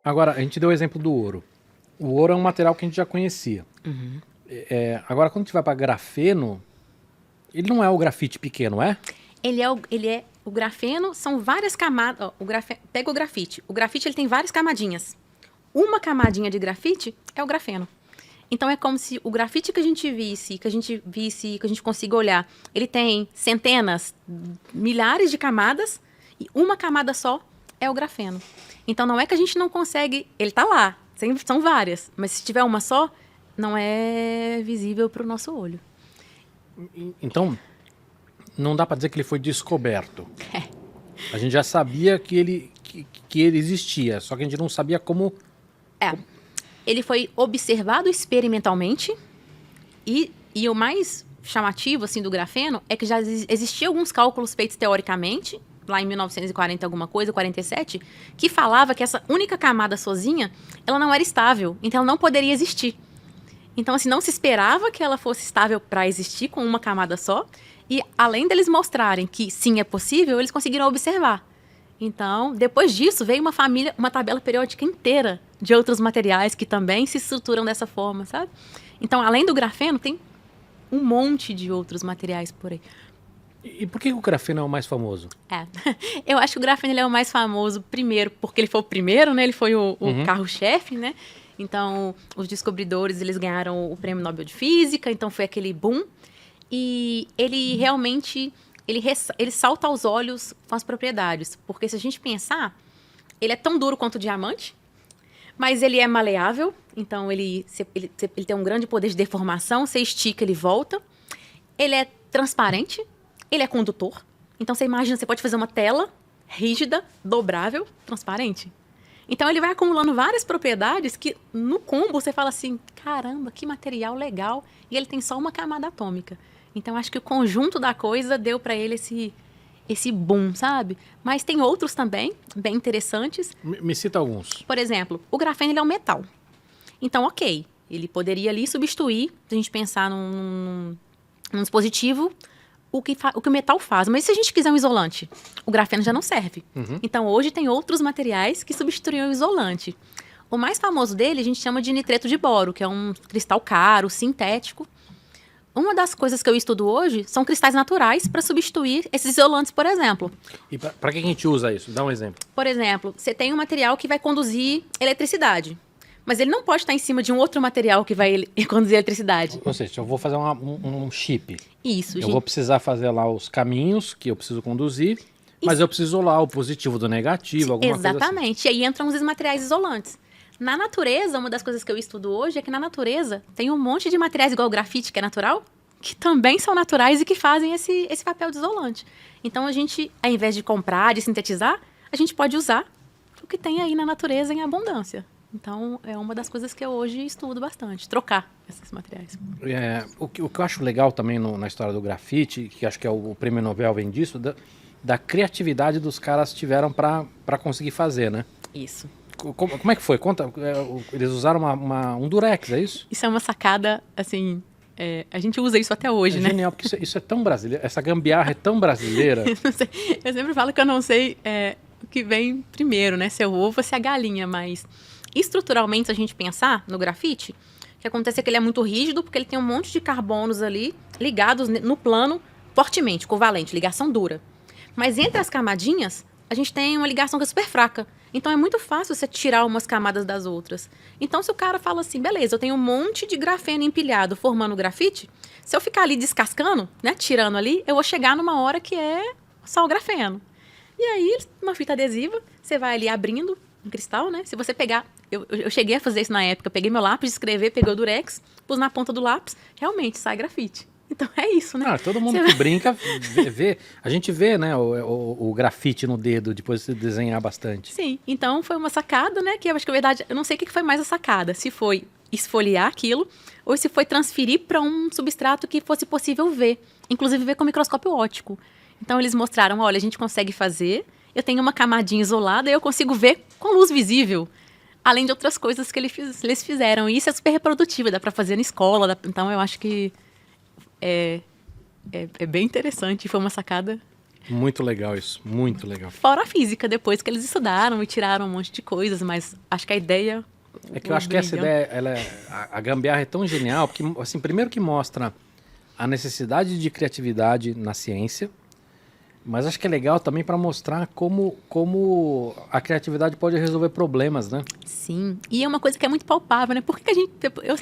Agora, a gente deu o exemplo do ouro. O ouro é um material que a gente já conhecia. Agora, quando a gente vai para grafeno, ele não é o grafite pequeno, é? O grafeno, são várias camadas. Ó, pega o grafite. O grafite ele tem várias camadinhas. Uma camadinha de grafite é o grafeno. Então é como se o grafite que a gente visse, que a gente consiga olhar, ele tem centenas, milhares de camadas e uma camada só é o grafeno. Então não é que a gente não consegue, ele está lá, são várias, mas se tiver uma só, não é visível para o nosso olho. Então, não dá para dizer que ele foi descoberto. É. A gente já sabia que ele existia, só que a gente não sabia como... Ele foi observado experimentalmente e o mais chamativo assim, do grafeno é que já existiam alguns cálculos feitos teoricamente, lá em 1940 alguma coisa, 47, que falava que essa única camada sozinha, ela não era estável, então ela não poderia existir. Então, assim, não se esperava que ela fosse estável para existir com uma camada só, e além deles mostrarem que sim, é possível, eles conseguiram observar. Então, depois disso, veio uma tabela periódica inteira de outros materiais que também se estruturam dessa forma, sabe? Então, além do grafeno, tem um monte de outros materiais por aí. E por que o grafeno é o mais famoso? Eu acho que o grafeno ele é o mais famoso, primeiro, porque ele foi o primeiro, né? Ele foi o carro-chefe, né? Então, os descobridores, eles ganharam o Prêmio Nobel de Física, então foi aquele boom. E ele realmente... Ele salta aos olhos com as propriedades. Porque se a gente pensar, ele é tão duro quanto o diamante, mas ele é maleável. Então, ele tem um grande poder de deformação. Você estica, ele volta. Ele é transparente. Ele é condutor. Então, você imagina, você pode fazer uma tela rígida, dobrável, transparente. Então, ele vai acumulando várias propriedades que, no combo, você fala assim, caramba, que material legal. E ele tem só uma camada atômica. Então, acho que o conjunto da coisa deu para ele esse boom, sabe? Mas tem outros também, bem interessantes. Me cita alguns. Por exemplo, o grafeno ele é um metal. Então, ok, ele poderia ali substituir, se a gente pensar num dispositivo, o que o metal faz. Mas se a gente quiser um isolante, o grafeno já não serve. Então, hoje tem outros materiais que substituem o isolante. O mais famoso dele a gente chama de nitreto de boro, que é um cristal caro, sintético. Uma das coisas que eu estudo hoje são cristais naturais para substituir esses isolantes, por exemplo. E para que a gente usa isso? Dá um exemplo. Por exemplo, você tem um material que vai conduzir eletricidade, mas ele não pode estar em cima de um outro material que vai conduzir eletricidade. Ou seja, eu vou fazer um chip. Isso, Eu vou precisar fazer lá os caminhos que eu preciso conduzir, mas eu preciso isolar o positivo do negativo, alguma coisa assim. Exatamente. E aí entram os materiais isolantes. Na natureza, uma das coisas que eu estudo hoje é que na natureza tem um monte de materiais igual o grafite, que é natural, que também são naturais e que fazem esse papel de isolante. Então, a gente, ao invés de comprar, de sintetizar, a gente pode usar o que tem aí na natureza em abundância. Então, é uma das coisas que eu hoje estudo bastante, trocar esses materiais. O que eu acho legal também na história do grafite, que acho que é o prêmio Nobel vem disso, da criatividade dos caras tiveram para conseguir fazer, né? Isso. Como é que foi? Conta, eles usaram um durex, é isso? Isso é uma sacada, assim, a gente usa isso até hoje, né? Genial, porque isso é tão brasileiro, essa gambiarra é tão brasileira. Eu sempre falo que eu não sei o que vem primeiro, né? Se é o ovo ou se é a galinha, mas estruturalmente, se a gente pensar no grafite, o que acontece é que ele é muito rígido, porque ele tem um monte de carbonos ali ligados no plano fortemente, covalente, ligação dura. Mas entre as camadinhas, a gente tem uma ligação que é super fraca. Então, é muito fácil você tirar umas camadas das outras. Então, se o cara fala assim, beleza, eu tenho um monte de grafeno empilhado formando grafite, se eu ficar ali descascando, né, tirando ali, eu vou chegar numa hora que é só o grafeno. E aí, uma fita adesiva, você vai ali abrindo um cristal, né? Se você pegar... Eu cheguei a fazer isso na época. Peguei meu lápis, escrever, peguei o durex, pus na ponta do lápis, realmente sai grafite. Então é isso, né? Todo mundo que brinca vê. A gente vê, né, o grafite no dedo depois de desenhar bastante. Sim, então foi uma sacada, né? Que eu acho que, na verdade, eu não sei o que foi mais a sacada. Se foi esfoliar aquilo ou se foi transferir para um substrato que fosse possível ver. Inclusive ver com microscópio óptico. Então eles mostraram, olha, a gente consegue fazer, eu tenho uma camadinha isolada e eu consigo ver com luz visível. Além de outras coisas que eles fizeram. E isso é super reprodutivo, dá para fazer na escola. Então eu acho que é bem interessante, foi uma sacada Muito legal isso, muito legal. Fora a física, depois que eles estudaram e tiraram um monte de coisas, mas acho que a ideia... É que eu acho que essa ideia, a gambiarra é tão genial, porque, assim, primeiro que mostra a necessidade de criatividade na ciência, mas acho que é legal também para mostrar como a criatividade pode resolver problemas, né? Sim, e é uma coisa que é muito palpável, né? Por que a gente...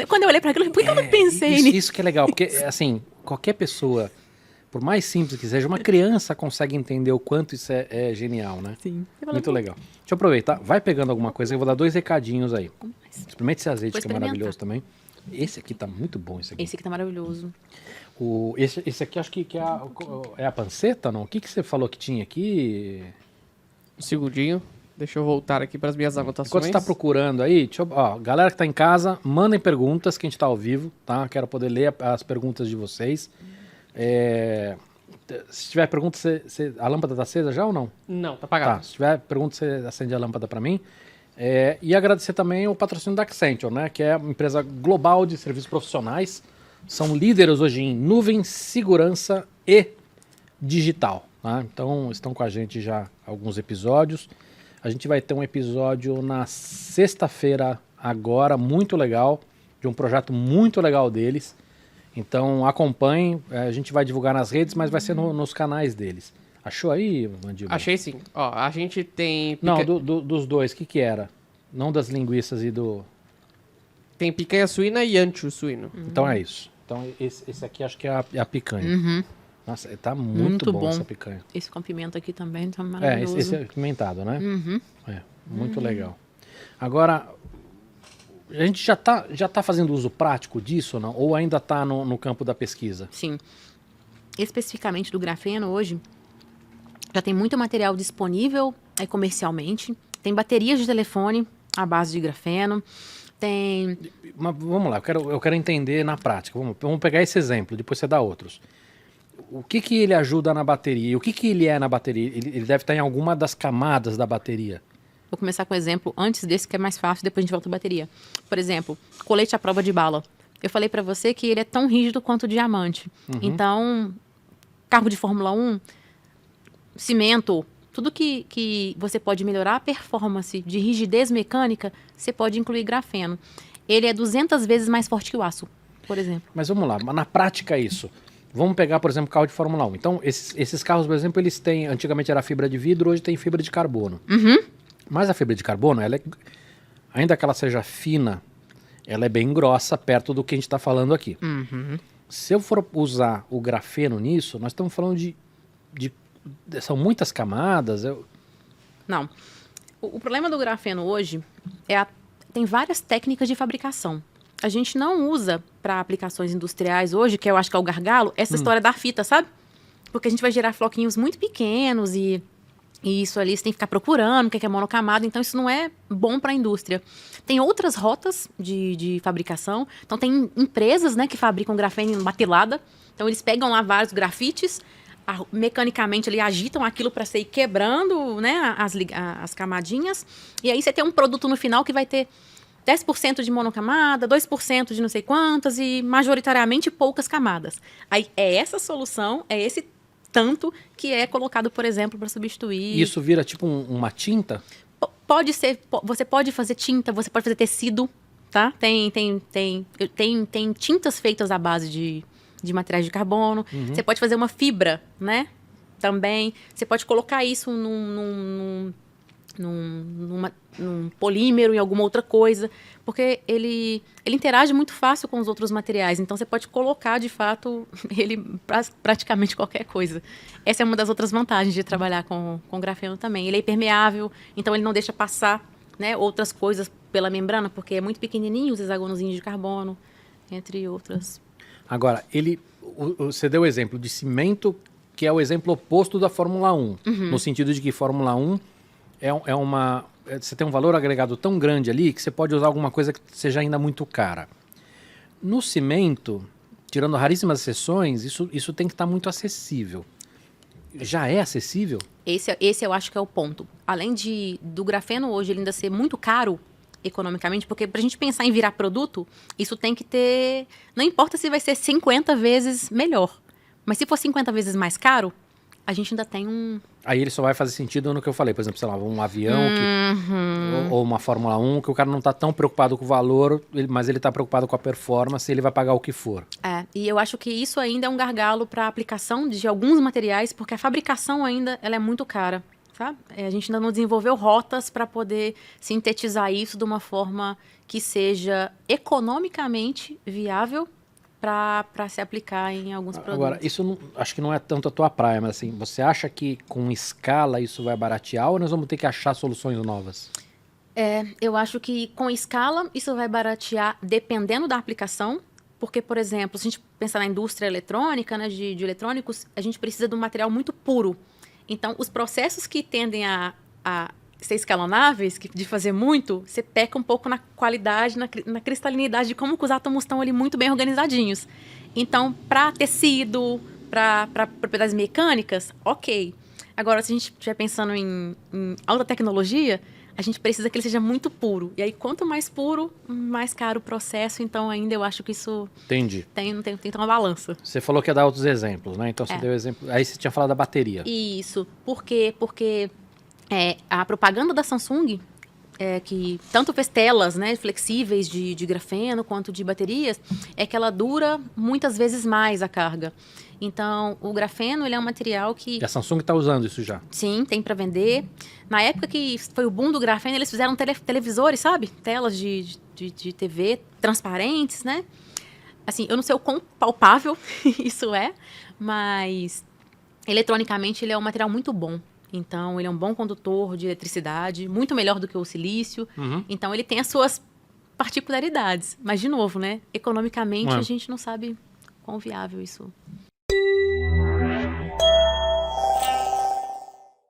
quando eu olhei para aquilo, por que eu não pensei nisso? Isso que é legal, porque, assim, qualquer pessoa, por mais simples que seja, uma criança consegue entender o quanto isso é genial, né? Sim. Muito legal. Deixa eu aproveitar. Vai pegando alguma coisa, eu vou dar 2 recadinhos aí. Experimente esse azeite, que é maravilhoso também. Esse aqui tá muito bom, esse aqui. Esse aqui tá maravilhoso. Esse aqui acho que é a panceta, não? O que você falou que tinha aqui? Um segundinho. Deixa eu voltar aqui para as minhas anotações. Enquanto você tá procurando aí, galera que tá em casa, mandem perguntas, que a gente tá ao vivo, tá? Quero poder ler as perguntas de vocês. Se tiver pergunta, a lâmpada tá acesa já ou não? Não, tá apagada. Tá, se tiver pergunta, você acende a lâmpada para mim. E agradecer também o patrocínio da Accenture, né? Que é uma empresa global de serviços profissionais. São líderes hoje em nuvem, segurança e digital. Tá? Então, estão com a gente já alguns episódios. A gente vai ter um episódio na sexta-feira agora, muito legal, de um projeto muito legal deles. Então, acompanhem. A gente vai divulgar nas redes, mas vai ser nos canais deles. Achou aí, Mandíbula? Achei sim. Ó, a gente tem... Não, dos dois, o que era? Não das linguiças e do... Tem picanha suína e ancho suíno. Então é isso. Então esse aqui acho que é a picanha. Uhum. Nossa, tá muito bom essa picanha. Esse com pimenta aqui também tá maravilhoso. Esse é pimentado, né? Uhum. Muito legal. Agora, a gente já tá fazendo uso prático disso, não? Ou ainda tá no campo da pesquisa? Sim. Especificamente do grafeno hoje, já tem muito material disponível comercialmente. Tem baterias de telefone à base de grafeno. Tem... Mas vamos lá, eu quero entender na prática. Vamos pegar esse exemplo, depois você dá outros. O que ele ajuda na bateria? O que ele é na bateria? Ele deve estar em alguma das camadas da bateria. Vou começar com o exemplo antes desse, que é mais fácil, depois a gente volta à bateria. Por exemplo, colete à prova de bala. Eu falei para você que ele é tão rígido quanto o diamante. Uhum. Então, carro de Fórmula 1, cimento, tudo que você pode melhorar a performance de rigidez mecânica, você pode incluir grafeno. Ele é 200 vezes mais forte que o aço, por exemplo. Mas vamos lá, na prática isso. Vamos pegar, por exemplo, carro de Fórmula 1. Então, esses carros, por exemplo, eles têm... Antigamente era fibra de vidro, hoje tem fibra de carbono. Uhum. Mas a fibra de carbono, ainda que ela seja fina, ela é bem grossa perto do que a gente está falando aqui. Uhum. Se eu for usar o grafeno nisso, nós estamos falando são muitas camadas. Não. O problema do grafeno hoje tem várias técnicas de fabricação. A gente não usa para aplicações industriais hoje, que eu acho que é o gargalo, essa história da fita, sabe? Porque a gente vai gerar floquinhos muito pequenos e isso ali você tem que ficar procurando, o que é monocamada, então isso não é bom para a indústria. Tem outras rotas de fabricação, então tem empresas, né, que fabricam grafeno em batilada, então eles pegam lá vários grafites, mecanicamente ali agitam aquilo para ser quebrando, né, as camadinhas, e aí você tem um produto no final que vai ter 10% de monocamada, 2% de não sei quantas e majoritariamente poucas camadas. Aí é essa solução, é esse tanto que é colocado, por exemplo, para substituir... Isso vira tipo uma tinta? Pode ser, você pode fazer tinta, você pode fazer tecido, tá? Tem tintas feitas à base de materiais de carbono. Uhum. Você pode fazer uma fibra, né? Também. Você pode colocar isso num polímero, em alguma outra coisa, porque ele interage muito fácil com os outros materiais, então você pode colocar, de fato, ele para praticamente qualquer coisa. Essa é uma das outras vantagens de trabalhar com grafeno também. Ele é impermeável, então ele não deixa passar, né, outras coisas pela membrana, porque é muito pequenininho, os hexagonozinhos de carbono, entre outras. Agora, você deu o exemplo de cimento, que é o exemplo oposto da Fórmula 1, uhum, no sentido de que Fórmula 1 você tem um valor agregado tão grande ali que você pode usar alguma coisa que seja ainda muito cara. No cimento, tirando raríssimas exceções, isso tem que estar muito acessível. Já é acessível? Esse eu acho que é o ponto. Além do grafeno hoje ele ainda ser muito caro economicamente, porque para a gente pensar em virar produto, isso tem que ter... Não importa se vai ser 50 vezes melhor, mas se for 50 vezes mais caro, a gente ainda tem um... Aí ele só vai fazer sentido no que eu falei, por exemplo, sei lá, um avião ou uma Fórmula 1, que o cara não tá tão preocupado com o valor, mas ele tá preocupado com a performance, ele vai pagar o que for. E eu acho que isso ainda é um gargalo para a aplicação de alguns materiais, porque a fabricação ainda ela é muito cara, sabe? A gente ainda não desenvolveu rotas para poder sintetizar isso de uma forma que seja economicamente viável para se aplicar em alguns produtos. Agora, isso acho que não é tanto a tua praia, mas assim, você acha que com escala isso vai baratear ou nós vamos ter que achar soluções novas? Eu acho que com escala isso vai baratear dependendo da aplicação, porque, por exemplo, se a gente pensar na indústria eletrônica, né, de eletrônicos, a gente precisa de um material muito puro. Então, os processos que tendem a ser escalonáveis, de fazer muito, você peca um pouco na qualidade, na cristalinidade de como que os átomos estão ali muito bem organizadinhos. Então, para tecido, para propriedades mecânicas, ok. Agora, se a gente estiver pensando em alta tecnologia, a gente precisa que ele seja muito puro. E aí, quanto mais puro, mais caro o processo. Então, ainda eu acho que isso... Entendi. Tem uma balança. Você falou que ia dar outros exemplos, né? Então, você deu exemplo... Aí você tinha falado da bateria. Isso. Por quê? Porque a propaganda da Samsung, que tanto fez telas, né, flexíveis de grafeno quanto de baterias, é que ela dura muitas vezes mais a carga. Então, o grafeno ele é um material que... E a Samsung está usando isso já? Sim, tem para vender. Na época que foi o boom do grafeno, eles fizeram televisores, sabe? Telas de TV transparentes, né? Assim, eu não sei o quão palpável isso é, mas eletronicamente ele é um material muito bom. Então, ele é um bom condutor de eletricidade, muito melhor do que o silício. Então, ele tem as suas particularidades. Mas, de novo, né? Economicamente, a gente não sabe quão viável isso é.